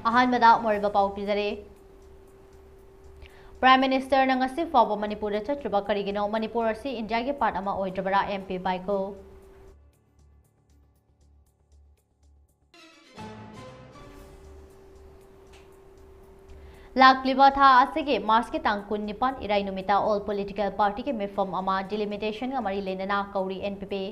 अहानबदा मोरिबा पाउ पिजरे prime minister नंगसी फाव मणिपुर चत्रुबा करिगिनो मणिपुर असि इंडिया के पार्ट अमा ओइद्रबरा एमपी बाइको लाक्लिबा था असिगे मार्च के तांग कुन निपान इराई नुमिता ऑल पॉलिटिकल पार्टी के मिफम अमा डिलिमिटेशन का मरी लेना कौरी एनपीपी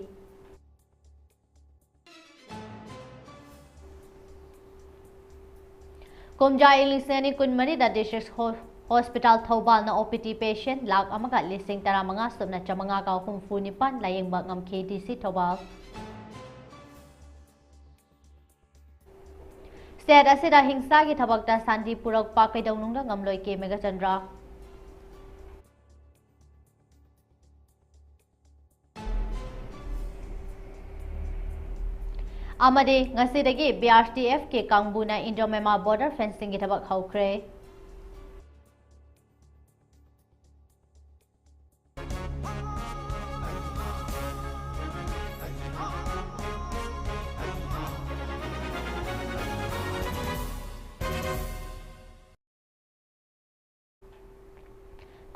कुमजा इलिसेनी कुनमरी दा डिस्ट्रिक्ट हॉस्पिटल थौबाल ना ओपीटी पेशेंट लाख अमगा लिसिंग तरामंगा सुमना चमंगा का हुमफु निपान लायेंगबा ngamkhe DC थौबाल स्टेट असिदा हिंसा की थबकता शांति पुरक पा कैदौनुंगदा ngamloi के मेगाचंद्रा अमदे ngasiदगी BRTF के कांगबुना इंडोमेमा बॉर्डर फेंसिंग की थबक हौख्रे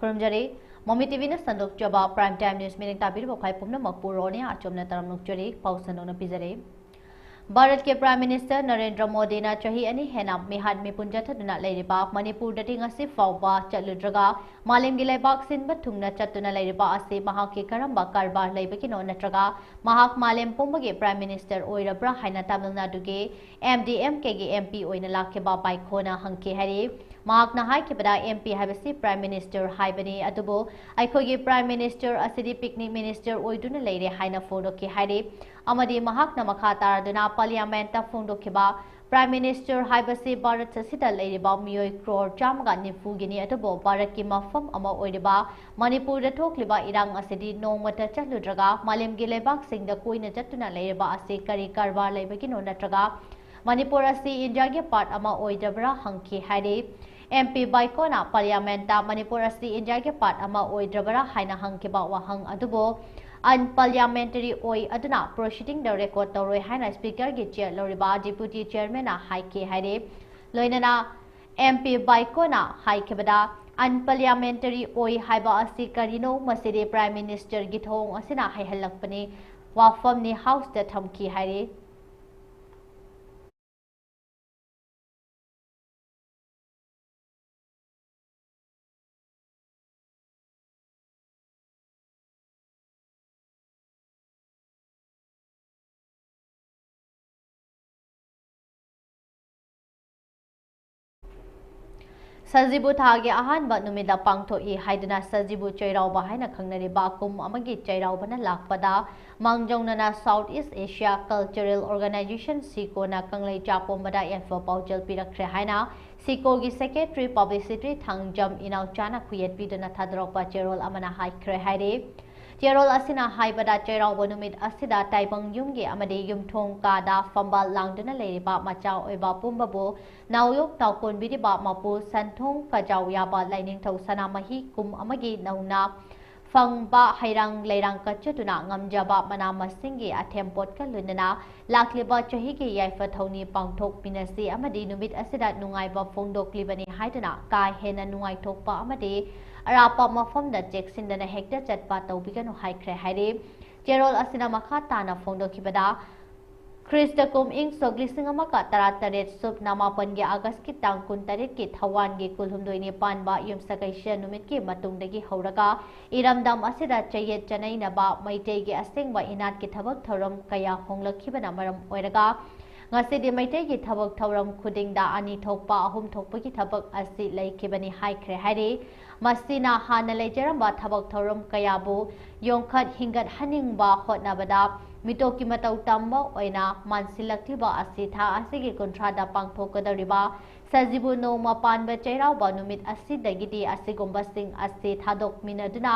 खुरमजरी ममी टीवी ने संदोक जबा प्राइम टाइम न्यूज मीटिंग ताबिर बखाई पुमना मकपुर रोनिया आचोम ने तरम नुकजरी पाउसनों पिजरे भारत के प्राइम मिनिस्टर नरेंद्र मोदी ने चाही अनि हेना मिहाद मिपुंजथदुना लेरिबा मणिपुर दटिंगसी फावबा चलुद्रगा मालेम गी लेबाक सिनबा थुंगना चतुना लेरिबा असे महाक के करंबा कारबार लेबकिनो नत्रगा महाक मालेम पुंबगे प्राइम मिनिस्टर ओइरब्रा हाइना तमिलनाडु के MDMK के MP ओइना लाखेबा बाइखोना हंके हरि महाकना हाइकेबदा MP हाइबसी प्राइम मिनिस्टर हाइबनी अदुबो आइखोगे प्राइम मिनिस्टर असिदी पिकनिक मिनिस्टर ओइदुना लेरे हाइना फोडोके हाइरे अमदी महाकना मखा तारदुना पार्लियामेंट ता फोंडोकेबा प्राइम मिनिस्टर हाइबसी भारत ससिदा लेरिबा मियोय क्रोर चामगा निफुगिनी अदुबो भारत की मफम अमा ओइरिबा मणिपुर थोकलिबा इरांग असिदी नोंगमता चलुद्रगा मालेमगी लेबाक सिंगदा कोइना चतुना लेरिबा असे करी कारबार लेबगिनो नत्रगा मणिपुर असी इंडिया के पार्ट अमा ओइदबरा हंकी हाइरे MP बाइकोना पार्लियामेंट मणिपुर असी इंडिया के पार्ट अमा ओइद्रबरा हाइना हंकेबा वहंग अदुबो अनपार्लियामेंटरी ओइ अदुना प्रोसीडिंग द रेकॉर्ड तौरोय हाइना स्पीकर के चेयर लोरिबा डिप्यूटी चेयरमैन हाइके हाइरे लोइनना MP बाइकोना हाइकेबदा अनपार्लियामेंटरी ओइ हाइबा असी करिनो मसिदे प्राइम मिनिस्टर गी थोंग असिना हाइहलकपने वाफमनी हाउस द थमकी हाइरे सजिबु थागे अहानबा नुमिदा पांगथोई हाइदना सजिबु चैरावबा हाइना खंगनरिबा कुम अमगी चैरावबना लाखपदा मांगजौनना south east Asia cultural organisation सिकोना कंगलै चापोमबदा एफो पाउजल पिरखरे हाइना सिकोगी सेक्रेटरी पब्लिसिटी थांगजम इनाउचाना खुयेट पिदना थादरौपा चेरोल अमना हाइख्रे हाइरे चेरोल असिना हाइबदा चैरावबा नुमित असिदा ताइबंग युमगे अमदे युमथोंग कादा फंबाल लांगदना लेरिबा मचाव ओइबा पुंबबो नाउयोक ताउकोन बिदिबा मपु संथोंग कजाव याबा लाइनिंग थौ सनामही कुम अमगी नौना फंगबा हैरंग लेरंग कचतुना ngamjaba mana masingi athempot ka lunana lakliba chahi ki yaifa thoni pangthok pinasi amadi numit asida nungaiba phongdoklibani haidana ka hena nungai thokpa amadi arapa mafam da cheksindana hekta chatpa tawbiganu haikre haire cherol asina makha tana phongdokibada Christakum ing soglising amaka tarataret sub namapan ge August ki tang kuntaret ki thawan ge kulhumdoi ni panba yum sakaisha numit ki matungdagi hauraga iramdam asida chayet chanai na ba maitei ge asengba inat ki thabak thoram kaya honglakhibana maram oiraga ngasidi maitei ki thabak thoram khuding da ani thokpa ahum thokpa ki thabak asi laikhibani haikre haire masina hana leijaramba thabak thoram kaya bu yongkhat hingat haningba hotnabada मिटोकी मतौ तम्बा ओइना मानसिलक्लिबा Asitha असिगे कुंट्रादा पांगथोकदरिबा सजिबु नोमा पानबा चैरावबा नुमित असिदगिदि असिगुंबा सिंग असि थादोकमिनदुना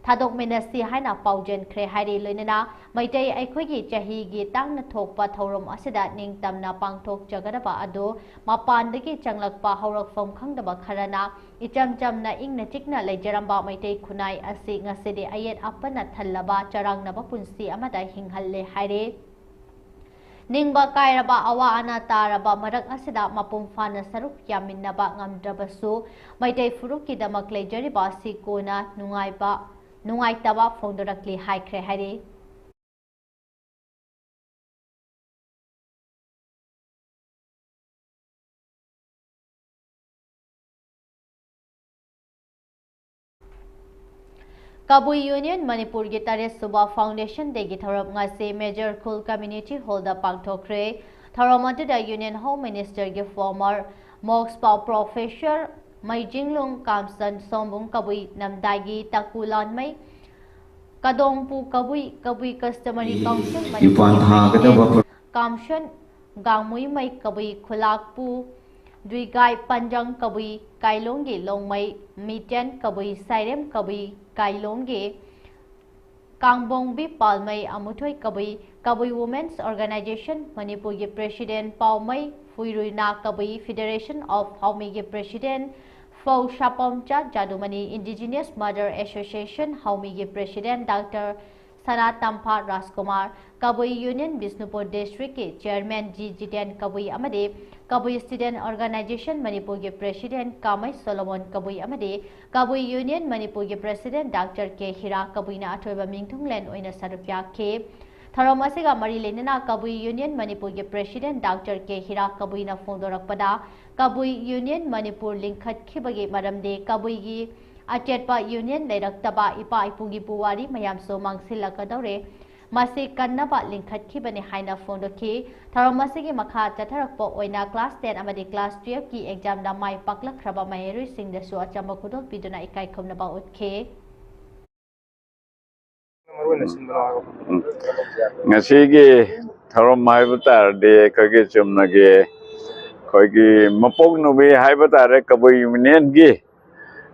थादोकमिनसि हाइना पाउजेन ख्रे हाइरे लोइनना मैतै अखोइगी चाहीगी तांगना थोकपा थौरम असिदा निंगतमना पांगथोक जगदबा अदो मापानदगी चंगलकपा हौरकफम खंगदबा खरना इचम चमना इंगना चिकना लेजरंबा मैतै खुनाई असि ngaside ayet apana thallaba charangna ba punsi amada hinghhalle haire Ningba kairaba awa ana taraba marak asida mapung fana saruk yaminaba ngamdrabasu maitei furuki damak leijariba sikona nungaitaba fongdorakli haikre hari Kabui Union Manipur gi Tares Suba Foundation degi tharap ngasi Major Khul Community Hall da pangthokre tharamati da Union Home Minister gi former Mox Pau Professor Maijinglung Kamsan Sombung Kabui Namdagi Takulan Mai Kadongpu Kabui Customary Council Manipur President Kamshan Gangmui Mai Kabui Khulakpu Duigai Panjang Kabui Kailongi Longmai Mitian Kabui Sairem Kabui Kailongi Kangbongbi Palmai Amuthoi Kabui Women's Organization Manipur gi President Paumai Fuiruina Kabui Federation of Haumi gi President Fau Shapomcha Jadumani Indigenous Mother Association Haumi gi President Dr. Sanat Tampa Raskumar Kabui Union Bisnupur District ki Chairman G. Jiten Kabui Amade Kabui Student Organization Manipur gi President Kamai Solomon Kabui Amade Kabui Union Manipur gi President Dr. K. Hira Kabui na Atoiba Mingtunglen oina sarupya ke Tharamasiga Mari Lenina Kabui Union Manipur gi President Dr. K. Hira Kabui na Fondorakpada Kabui Union Manipur Linkhat Khibagi Maramde Kabui gi Achetpa Union Leidaktaba Ipa Ipugi Puwari Mayamso Mangsilakadore Masi Kannaba Linkhat Khibani Haina Fondoki Tharamasigi Makha Chatharakpo Oina Class 10 Amadi Class 12 ki exam da Mai Paklakraba Mayeri Singdasu Achamba Kudol Piduna Ikai Khomnaba Utke Ngasigi tharom haibatar de kage chumnage koigi mapok nubi haibatar Kabui Union gi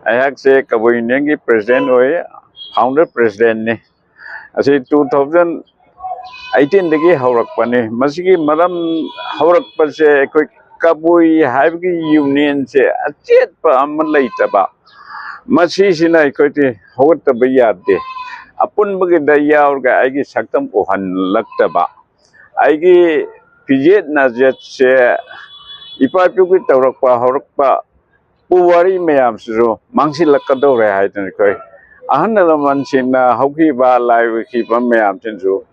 ayak se Kabui Union gi president hoye founder president ne asi 2018 dagi haurakpani masigi maram haurakpa se koi Kabui haibgi union se achet pa amal laitaba masi sina koiti hawataba yadde apun bagi daya orga aigi saktam ohan laktaba aigi pijet najet se ipa pyuki taurakpa haurakpa puwari mayam sujo mangsi lakadore haitan koi ahanala mansina hauki ba lai ki ba mayam sinjo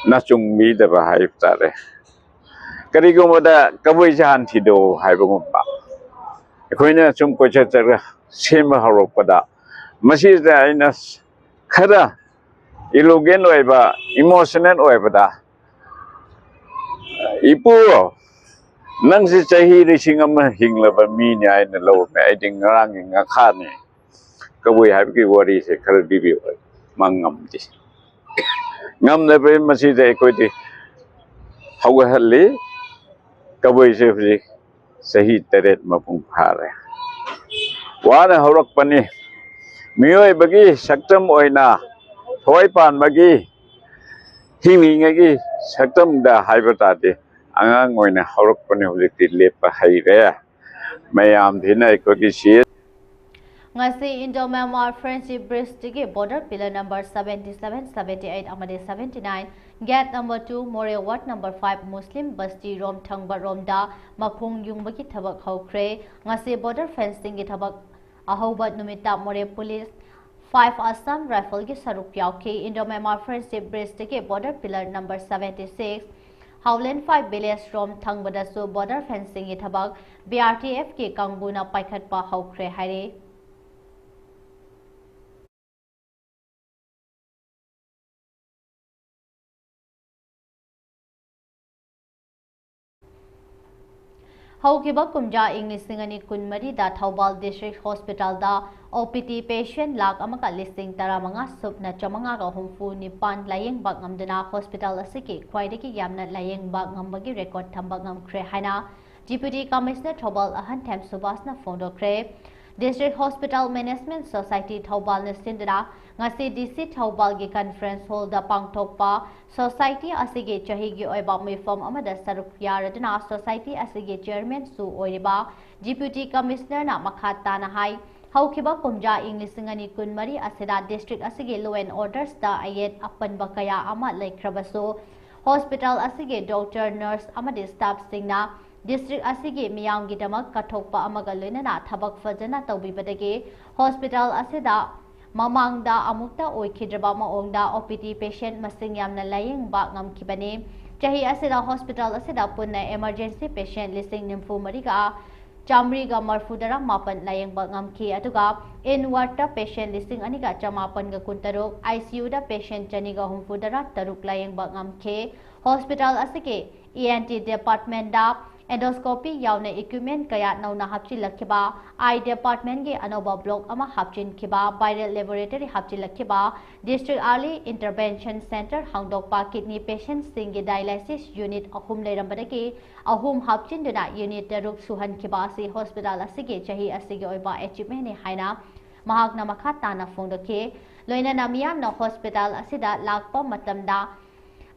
nachung mi daba haiptare karigo moda Kabui jahan thido haibagumpa koina chum kocha chara sema haroppada masi da aina khara ilogen oiba emotional oibada ipu nang si chahi rising ama hinglaba mi nya aina lo me aiding ngarang ngakhani Kabui haibki wari se khara dibi mangam ti ngam na be masi da koiti hawa halli Kabui se fri sahi teret mapung phare wana horak pani miyoi bagi saktam oina thoi pan bagi hingi ngagi saktam da haibata de angang oina horak pani hojikti lepa haire mayam dhina ekogi si Ngasi Indo-Myanmar Friendship Bridge tigi border pillar number 77, 78 amade 79 gate number 2 More Ward number 5 Muslim Basti Rom Thangba Romda Mapung Yungbagi Thabak Haukre ngasi border fencing gi thabak ahobat numita More Police 5 Assam Rifle gi saruk yauki Indo-Myanmar Friendship Bridge tigi border pillar number 76 Howland 5 Village Rom Thangbadasu border fencing gi thabak BRTF ki Kangbuna Paikhatpa Haukre haire Haukiba kumja English singani kunmari da Thaubal District Hospital da OPT patient lak amaka listing taramanga subna chamanga ga humfu nipan layeng bak ngamdana hospital asiki khwaidaki yamna layeng bak ngambagi record thamba ngamkhre haina Deputy Commissioner Thaubal Ahan Them Subasna Fondokre District Hospital Management Society Thaubal na sindra ngasi DC Thaubal gi conference hall da pangthokpa society asigi chahi gi oiba mifom amada saruk yaraduna society asigi chairman su oiriba Deputy Commissioner na makhata na hai haukiba kumja English singani kunmari asida district asigi law and orders da ayet apan bakaya ama laikrabaso hospital asige doctor nurse amadi staff singna district asige miyamgidamak kathokpa amaga loinana thabak fajana tawbibadagi hospital asida mamangda amukta oikhidraba maongda OPD patient masing yamna layengba ngamkibani chahi asida hospital asida punna emergency patient lising nimfu mariga Chamriga marfudara mapan layengba ngamki atuga inward ta patient listing aniga chamapan ga kuntaruk ICU da patient chaniga humfudara taruk layengba ngamke hospital asike ENT department da endoscopy yauna equipment kaya nauna hapchi lakhiba eye department ge anoba block ama hapchin khiba viral laboratory hapchi lakhiba district early intervention center hangdokpa kidney patients singi dialysis unit ahum leirambadagi ahum hapchin duna unit taruk suhan khiba si hospital asige chahi asige oiba achievement ni haina mahakna makha tana phongdake loina namiyam na hospital asida lakpa matamda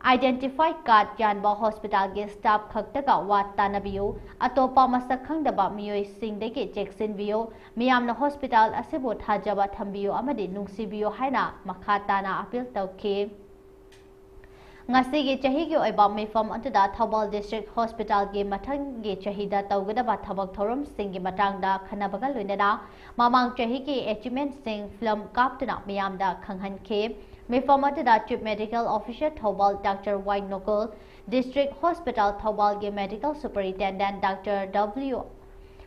Identify card yanba hospital ge staff khaktaga wat tanabiyo atopa masak khangdaba miyoi singdagi jackson biyo miyamna hospital asibo thajaba thambiyo amadi nungsibiyo haina makha tana appeal tawki ngasi ge chahi ge oiba mifam atuda Thobal district hospital ge mathang ge chahida tawgadaba thabak thorum sing ge matangda khanabaga loinana mamang chahi ge achievement sing film kaptuna miyamda khanghanke Mifam atuda chief medical officer Thobal Dr. Y Nokul district hospital Thobal ge medical superintendent Dr. W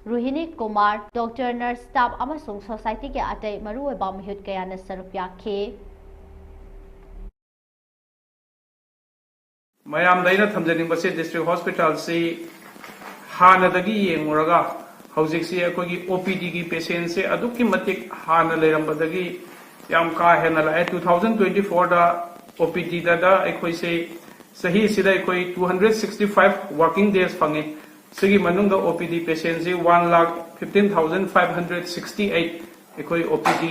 Ruhini Kumar doctor nurse staff amasung society ge atai maruoiba mihut kayana sarupya ke mayam daina thamjaning base district hospital se hanadagi yenguraga hojik se akogi OPD gi patient se adukki matik hana leirambadagi yam ka hena la 2024 da OPD da ekoi se sahi sida ekoi 265 working days phange sigi manunga OPD patient se 1,15,568 ekoi OPD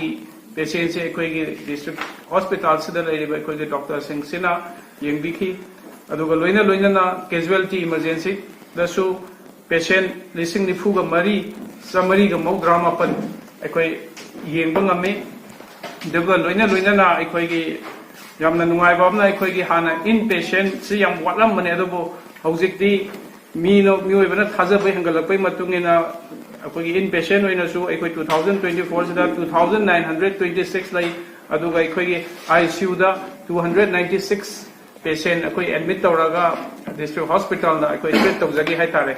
patient se ekoi gi district hospital sida leiriba ekoi ge doctor sing sina yengbikhi aduga loina na casualty emergency da su patient lising ni fuga mari samari ga mau drama pan ekoi yengba ngame Duga loina na aikoigi yamna nungai babna aikoigi hana inpatient si yam watlam mane adubo hojikti mioi bana thajabai hangalapai matungina aikoigi inpatient oina su aikoi 2024 sida 2926 lai aduga aikoigi ICU da 296 patient akoi admit tawraga district hospital da akoi treat tawjagi hai tare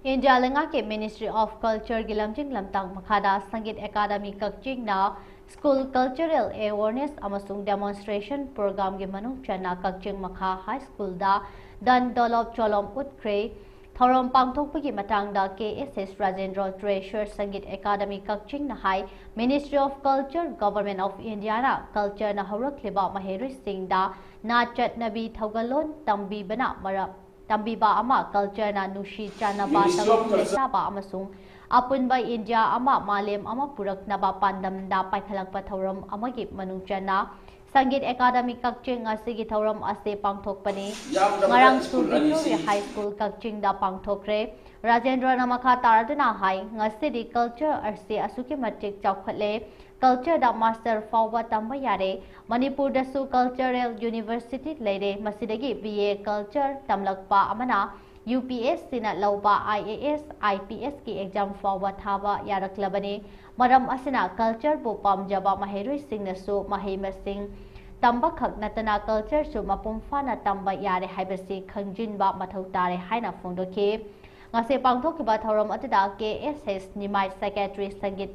India lenga ke Ministry of Culture gilamjing lamtang makhada Sangit Academy Kakching na School Cultural Awareness amasung Demonstration Program ge manung chana Kakching makha High School da Dan Dolop Cholom Utkre Thorom pangthokpagi matangda KSS Rajendra Treasure Sangit Academy Kakching na hai Ministry of Culture Government of India na culture na hawrakleba maherui singda na chatnabi thogalon tambi bana marap Tambiba ama culture na nushi chanaba tawba amasung apunba India ama malem ama puraknaba pandamda paikhalakpa thoram amagi manungchana Sangit Academy Kakching asigi thoram ase pangthokpani ngarang school Victoria High School Kakching da pangthokre Rajendra namakha taraduna hai ngasidi culture arse asuki matik chawkhatle culture da master fawba tamba yare Manipur da su cultural university leire masidagi BA culture tamlakpa amana UPSC na lauba IAS IPS ki exam fawba thaba yaraklabani maram asina culture bu pamjaba maherui singna su mahei masing tamba khak natana culture su mapum fana tamba yare haibasi khangjinba mathau tare haina phongdoki ngase pangthokkiba thoram atuda KSS Nimai Secretary Sangit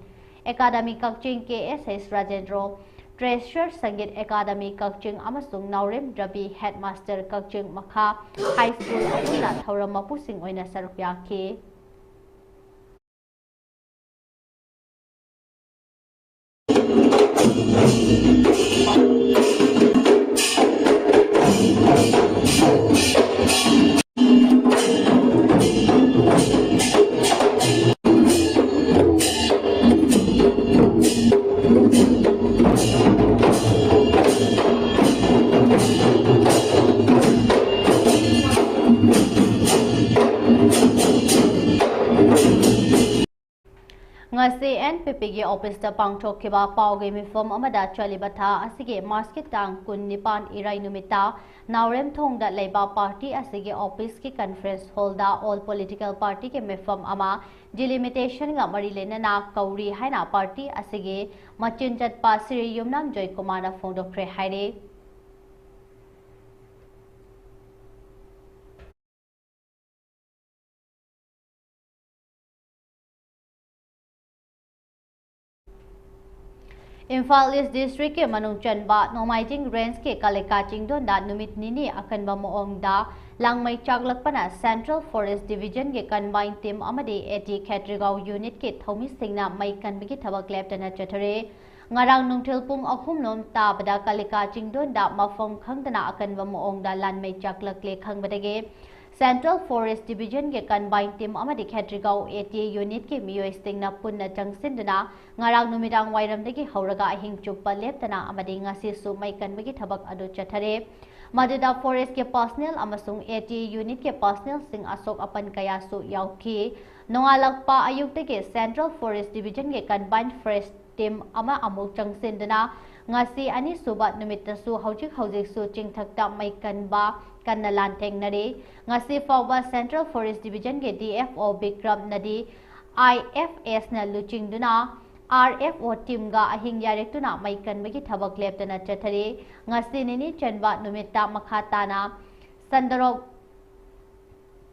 Academy Kakching KSS Rajendra Treasure Sangit Academy Kakching amasung Naurem Rabi Headmaster Kakching Makha High School amuna thoram mapusing oina sarukya ke ANPP गी office दा पांगथोखिबा पावगे मिफम अमदा चलिबा था असिगे मार्च के तांग 19 इराई नुमिता नावरेम थोंगदा लेबा party असिगे office की conference hall दा all political party के मिफम अमा delimitation गा मरी लेना कौरी हाइना पार्टी असिगे मचिन चटपा सिरि युमनाम जय कुमार फोंदोक्रे हाइरे इम्फाल ईस्ट डिस्ट्रिक्ट के मनुंग चनबा नोमाइजिंग रेंज के कालेका चिंगदोंदा नुमित निनी अकनबा मोंगदा लांगमई चागलकपना सेंट्रल फॉरेस्ट डिवीजन के कंबाइन टीम अमदी एटी खेट्रिगांव यूनिट के थौमी सिंगना मई कनबगी थबक लेप्तना चथरे ngarang nungthil pung ahum nom tabada kalika chingdon da mafam khangdana akanba moongda lanmei chaklak le khangbadage Central Forest Division के combine team अमदी खेट्रिगांव ATA unit के मियोय सिंगना पुन्ना चंगसिंदना ngarang numirang wairamdagi hawraga ahing chuppa leptana amadi ngasi su mai kanbagi thabak adu chathare madida forest के personal अमसुंग ATA unit के personal सिंग असोक अपन कया सु याउखी नोंगालकपा अयुक्तगे Central Forest Division के combine forest team अमा अमुक चंगसिंदना ngasi ani suba numittasu hojik su chingthakta mai kanba kanna lanthengnari ngasi fawba Central Forest Division ge DFO Bikram nadi IFS na luchingduna RFO team ga ahing yarektuna mai kanbagi thabak leptana chathari ngasi nini chanba numitta makhatana sandarok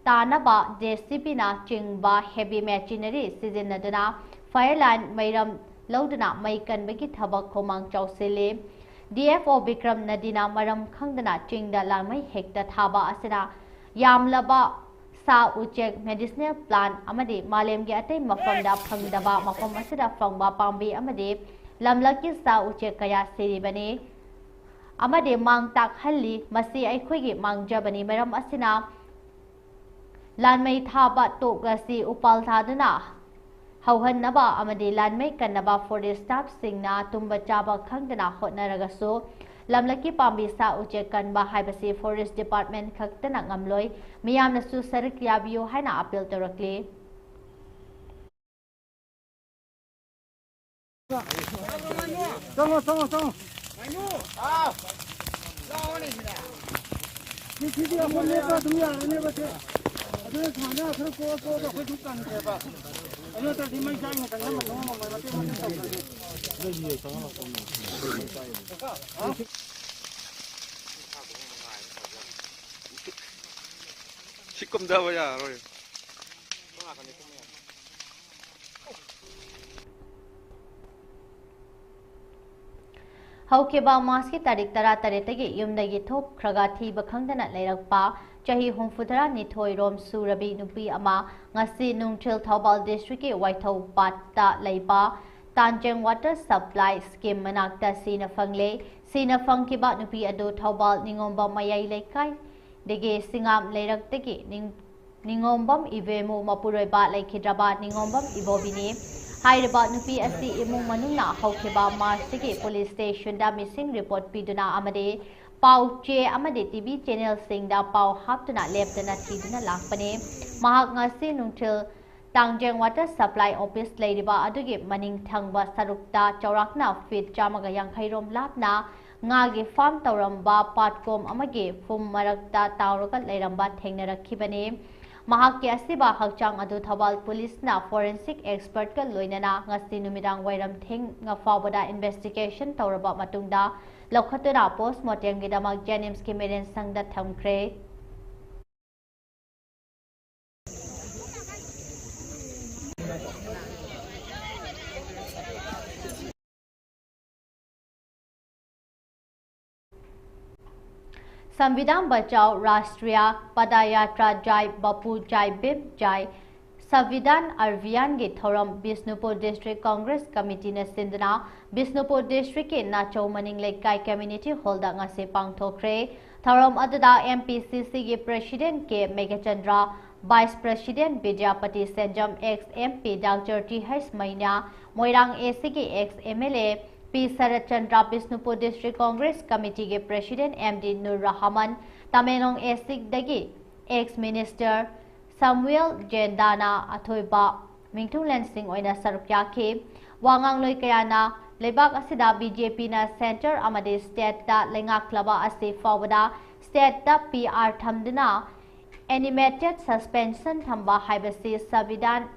tanaba JCB na chingba heavy machinery sizinaduna fire line mairam लौदना May कनबगी थबक खोमांग चौसिले DFO Bikram Nadina maram khangdana chingda lamai hekta thaba asina yamlaba sa uchek medicinal plant amadi malem gi atai mafamda phangdaba mafam asida phangba pambi amadi lamlaki sa uchek kaya siribani amadi mang tak halli masi aikhoigi mangjabani maram asina lanmai thaba tokasi upal thaduna hauhannaba amadi lanmei kannaba forest staff singna tumba chaba khangdana hotnaragasu lamlaki pambi sa uche kanba haibasi forest department khaktana ngamloi miyamna su sarik yabiyo haina appeal torakli Tong Manu ah lao ni sila ni dia mo le ba tumya ne ba se adu thana khar ko da khoi dukan ke ba ano to dimai sai ne kan ma ma ma te ma te le ye sa ma ko 시꼼 잡아야 rồi हौकेबा मास की तारीख तरा तरेतगी युमदगी थोप खरगा थीबा खंगदना लेरकपा चाही हुमफुदरा निथोय रोम सुरबी नुपी अमा ngasi nungthil thobal district के वाइथौ पाता लेबा तांजेंग water supply scheme मनाक्ता सीना फंगले सीना फंगकिबा नुपी अदो थौबाल निंगोंबा मयाई लेकाई देगे सिंगाम लेरकतगी निंगोंबम इवेमु मपुरोयबा लेखिद्रबा निंगोंबम इबोबिनी हाइरबा नुपी असी इमुंग मनुना हौखेबा मार्चगे पुलिस स्टेशन दा मिसिंग रिपोर्ट पीदुना अमदे पाउ चे अमदे टीवी चैनल सिंगदा पाउ हापतुना लेपतना थीदुना लाखपने महाक ngasi नुंथिल तांजेंग वाटर सप्लाई ऑफिस लेरिबा अदुगे मनिंग थंगबा सरुक्ता चौराकना फीट चामगा यांखैरोम लापना ngaगे फार्म तौरंबा पाटकोम अमगे फुम मरक्ता तावरगा लेरंबा थेंगनरखिबने महाके असिबा हकचांग अदु थबाल पुलिस ना फोरेंसिक एक्सपर्ट का लोइनना ngasi numirang wairam theng nga fawbada investigation tawraba matungda lokhatuna postmortem gidamak jenims ki meren sangda thamkre संविधान बचाओ राष्ट्रीय पदयात्रा जाय बापू जाय बिम जाय संविधान अभियान के थौरम बिष्णुपुर डिस्ट्रिक्ट कांग्रेस कमिटी ने सिंधना बिष्णुपुर डिस्ट्रिक्ट के नाचौ मनिंग लेकाई कम्युनिटी हॉल दा ngasi पांगथोखरे थौरम अददा MPCC के प्रेसिडेंट के Meghachandra vice president Vidyapati Senjam ex MP doctor TH Meinya Moirang AC के ex MLA P Sarat Chandra Bishnupur District Congress Committee के president MD Nur Rahman Tamenglong एसिक दगी एक्स मिनिस्टर Samuel Jendana अथोइबा मिंगथुंगलेन सिंह ओइना सरुक याखे Wangang loi kayana lebak asida BJP na center amade state da lengaklaba ase fawada state da PR thamdina animated suspension thamba haibasi savidan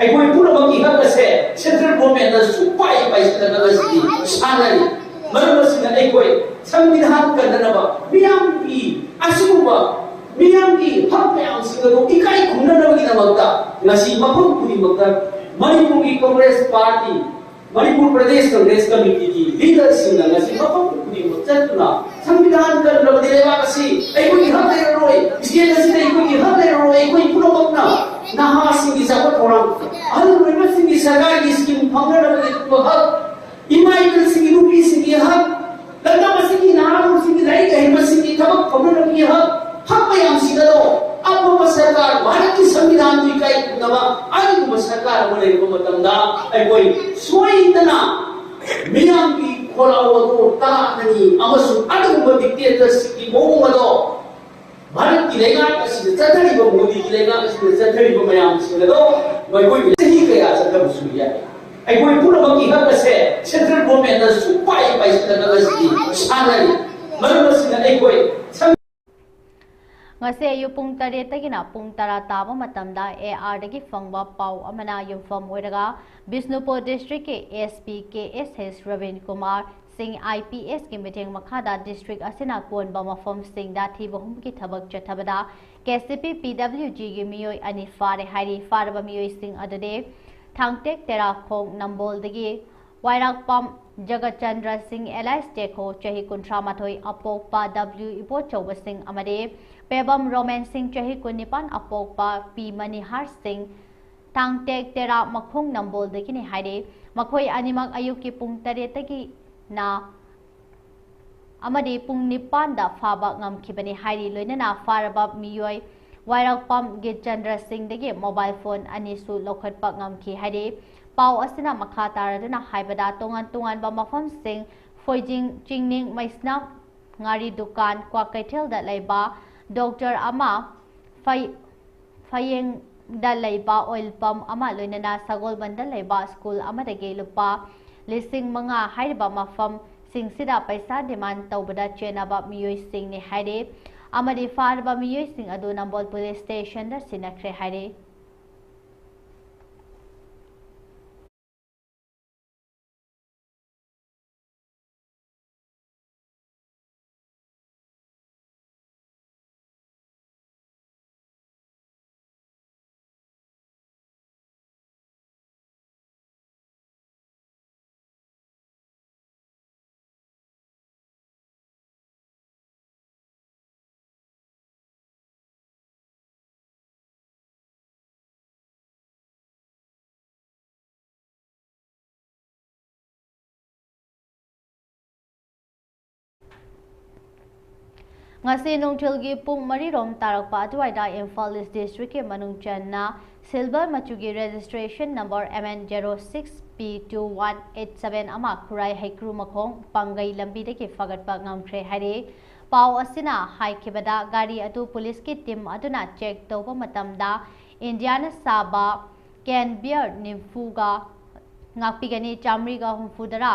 I go put a monkey have a say, central government as to buy by the salary. Maramas in a way, something happened about Miami, Asuma, Miami, Hampam, Singapore, Ikai, Kunana Magda, Nasi Mapuri Magda, Manipuri Congress Party, Manipur Pradesh Congress Committee, leaders in the Nasi Mapuri Magda, something happened about the Levasi, I could have their roy, Sienna, I could have their roy, I could put up now. Naha sing is our program. All the women sing is a guy is skin powder of the hub. Imagine singing Rupi singing hub. The number singing Naha singing like a him singing Tabak powder of the hub. Hapayam Sigado. Up Masaka, Maraki Samidan, Vikai Kunava, I Masaka, when I go Matanda, I go sway the na. Miyambi, Kola, Tani, Amasu, Adu, dictators, Imomado. Bharat की लेगा किसी चतरी को मोदी की लेगा किसी चतरी को मैं आम सिंह तो मैं कोई नहीं कह रहा चतर सुनिया आई कोई पूरा बाकी हक से सेंट्रल गवर्नमेंट ने सुपाई पैसे करना किसी सारे मतलब सिंह आई कोई ngase ayu pung tare tagina pung tara taba matamda AR dagi fangba pau amana yumfam oiraga Bisnupur district ke SP KSS Ravin Kumar Singh IPS ki meeting makhada district asina kon ba mafam sing da thi bahum ki thabak chathabada KCP PWG gi miyoi ani fare hairi farba miyoi sing adade thangtek tera khong nambol dagi Wairak Pam Jagachandra Singh Elias Tekho Chahi Kuntra Mathoi Apokpa W Ipo Choba Singh Amade Pebam Roman Singh Chahi Kunipan Apokpa P Manihar Singh Tangtek Tera Makhung Nambol Dekini Haide Makhoi Animak Ayuki Pung Taretaki Na Amade Pung Nipanda Faba Ngam Kibani Haide Loinana Farabab Miyoi Wairak Pam Gitchandra Singh Degi Mobile Phone Anisu Lokat Pak Ngam Ki Haide Pau asina makha taraduna haibada tongan ba mafam sing foijing chingning maisna ngari dukan kwa kaithel da leiba doctor ama fayeng da leiba oil pump ama loinana sagol banda leiba school ama dage lupa lising manga haiba mafam sing sida paisa demand tawbada chena ba miyoi sing ni haide amadi far ba miyoi sing adu nambol police station da sinakre haide ngasi nungthilgi pung marirom tarakpa aduaida Imphal East District ke manungchanna silver machugi registration number MN06P2187 ama khurai haikru makhong pangai lambi de ke fagatpa ngamkhre hare pau asina haikibada gari atu police ki team aduna check toba matamda Indiana saba can beer nimfuga ngakpigani chamriga humfudara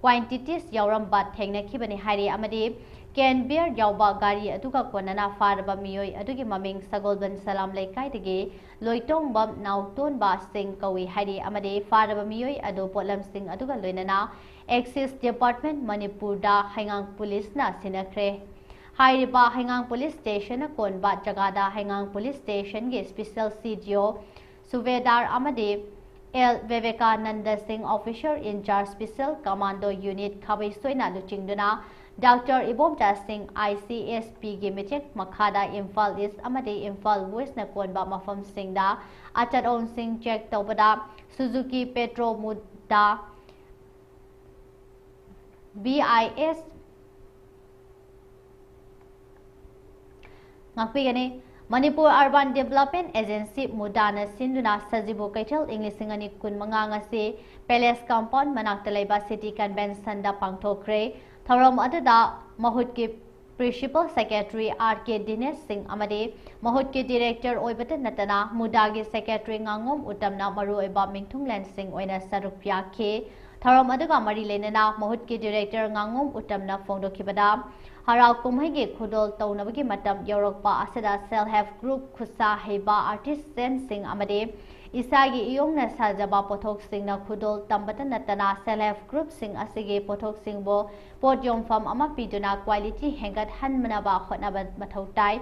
quantities yauramba thengna khibani hare amade Ken beer yauba gari aduga konana farba miyoi adugi maming sagolban salam laikai dege loitong bam nauton ba sing kawi hari amade farba miyoi adu polam sing aduga loinana Access Department Manipur da Hangang Police na sinakre hairiba Hangang Police Station konba jagada Hangang Police Station ge Special CGO Suvedar amade L Vivekananda Singh Officer in Charge Special Commando Unit Khabai soina luchingduna Dr. Ibomta Singh ICSP Gimitek Makhada Imphal East Amade Imphal West na konba mafam Singh da Achadon Singh check tawbada Suzuki Petro Muda BIS ngakpigani Manipur Urban Development Agency Mudana Sinduna Sajibu Kaitel Inglisingani Kun Mangangasi Palace Compound Manaktalaiba City Convention da Pangthokre Thorom Adada Mahutki Principal Secretary R.K. Dinesh Singh Amade Mahutki Director Oibata Natana Mudagi Secretary Ngangom Utamna Maru Eba Mingtunglan Singh Oina Sarupya Ke Thorom Aduga Mari Lenana Mahutki Director Ngangom Utamna Fondo Kibada Harau Kumhaigi Kudol Taunabagi Matam Yorokpa Asada Self Help Group Kusa Heba Artisan Singh Amade Isagi Iyongna Sajaba Pothok Singh na Kudol Tambata Natana Self Help Group Singh Asige Pothok Singh Bo Podium Fam Ama Piduna Quality Hengat Hanmanaba Hotnaba Matautai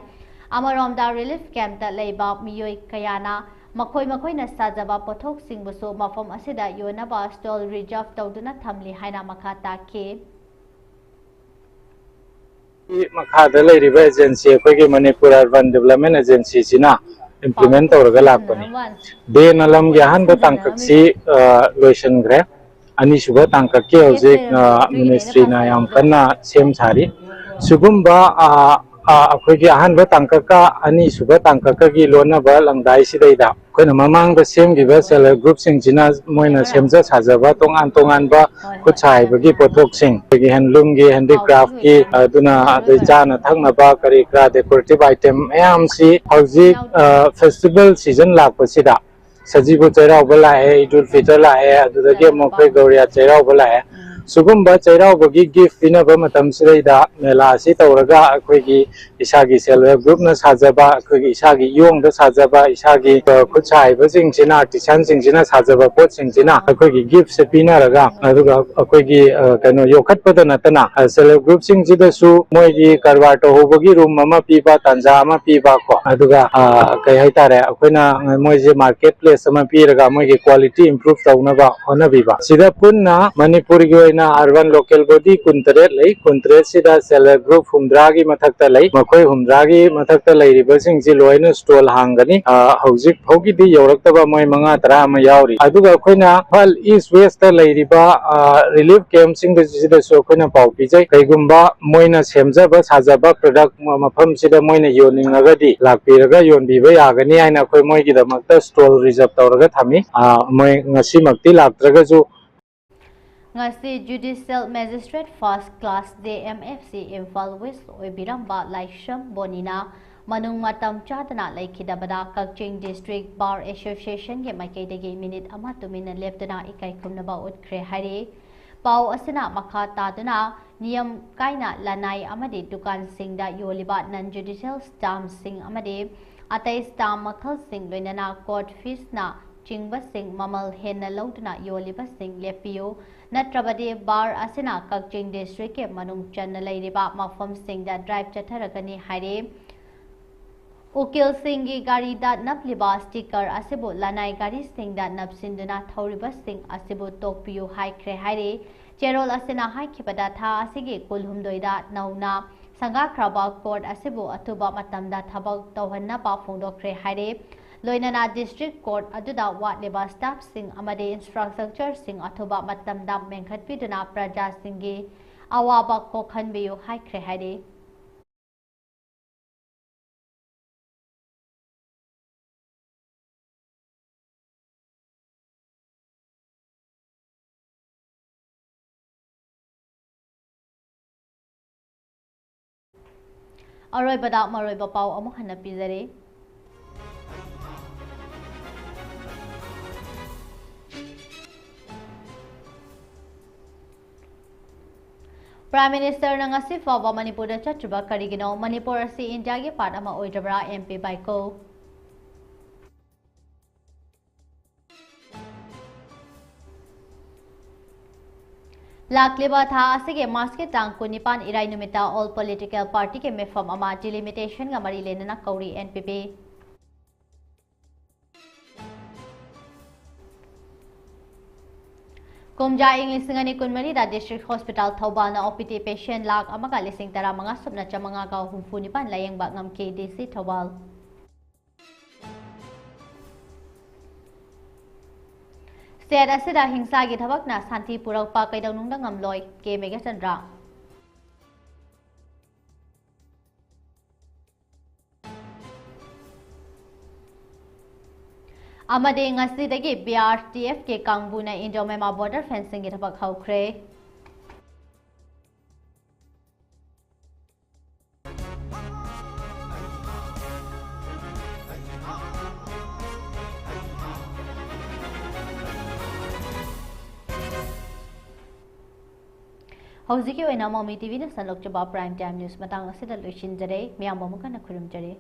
Amaromda Relief Camp that Leba Miyoi Kayana Makoi na Sajaba Pothok Singh Buso Mafom Asida Yonaba Stall Reserve Tauduna Thamli Haina Makata Ke Makada Lady Agency, Quaki Manipur Urban Development Agency, Sina, implement or Galapani. De Nalam Yahan, but Tankaksi, Lotion Gre, Anishuba Tankaki, Ministry Nayam Kana, same Sari, Subumba, Quaki Ahan, but Tankaka, Anishuba Tankaki, Lona Bal, and Daisi Data. When among the same givers, groups in China, Moina Semza, Hazaba, Tonganba, Kuchai, Bagi Potoxing, Bagi Handlungi, Handicraft, Duna, the Jana, Tangnaba, Karika, decorative item, AMC, Hausi, festival season La Pasida, Sajibu Chera Bala, Idul Fitala, the game of Gregoria Chera Bala, Sugumba Chera Bagi gift in a Bamatam Sreda, Mela Sita Uraga, Quigi, Isagi Selva, Groupness Hazaba, Quigi Isagi, Young, the Hazaba, Isagi, Kuchai, Basing China, Artisan Singina, Hazaba, Pot Singina, a Quigi gift Sepina Raga, a Quigi Kano Yokat Patanatana, a Selva Group Sing Jidasu, Moigi, Carvato, Hobogi, Mama Piba, Tanzama Piba, Aduga, Kayatare, Aquina, Moise Marketplace, Sama Piraga, Moigi quality improved Taunaba, Honabiba. Sida Punna, Manipuri. Urban local body Kuntre Lake, Kuntre Sida Seller Group Humdragi Matakta Lake, Makoi Humdragi Matakta Lake, Reversing Ziloina Stol Hangani, Hosik Hoki di Yoraktaba Moy Manga Trama Yauri. Aduga Quina, Pal East West Ladiba, Relief Camp Sing the Sokuna Pau Pijay, Kagumba, Moina Semzaba, Hazaba, product Mapam Sida Moina Yoning Agadi, Lakiraga, Yon Biba Agani, and Akomogi the Makta Stol Reserve Torgatami, Moy Nasimakti Latragazu. Ngasi Judicial Magistrate First Class DMFC Imphal West Oibiramba Laisham Bonina Manung Matam Chadana Laikidabada Kakching District Bar Association Ge Maikaidagi Minute Ama Tumina Leftana Ikai Kumnaba Utkre Hari Pau Asana Makha Taduna Niyam Kaina Lanai Amadi Dukan Singda Yoliba Non Judicial Stamp Sing Amadi Atai Stamp Makal Sing Loinana Court Fees Na Chingba Sing Mamal Hena Lautana Yoliba Sing Lepio Natrabadi Bar Asina Kakching District Manung Channel Riba Mafam Sing that drive Chataragani Hare Ukil Singi Gari that Napliba sticker Asibu Lanai Gari Sing that Napsinduna Tauriba Sing Asibu Tokpiu Hai Kre Hare Cherol Asina Hai Kipadatha Asigi Kulhum Doida Nauna Sanga Kraba Court Asibu Atuba Matamda Tabak Tauhana Pafung Kre Hare Loinana District Court Aduda Wat Leba Staff Sing Amade Infrastructure Sing Atuba Matam Dam Menkhat Piduna Praja Singi Awaba Kokhan Biu Hai Kre Hare Aroibada Maroiba Pau Amuhana Pizare Prime Minister Nangasi Faba Manipur da Chachuba Karigino Manipur si India ge part ama oidabra MP Baiko Lakliba tha asige maske tang kunipan irai numita all political party ke mefam ama delimitation ga mari lenana kauri NPP Kumja English ngani kunmani da district hospital Thobal na OPT patient lak amaga lising tara mga subna cha mga ka humfunipan layang ba ngam KDC Thobal State asida hingsa gi thabak na santi purak pa kaidang nungda ngamloi ke Mega Chandra amade ngasidagi BRTF ke kangbuna Indomema border fencing gi thabak haukhre Hauji ki oina Mami TV na sanlok jaba prime time news matang asida loishin jare miyam bamukan na khurum jare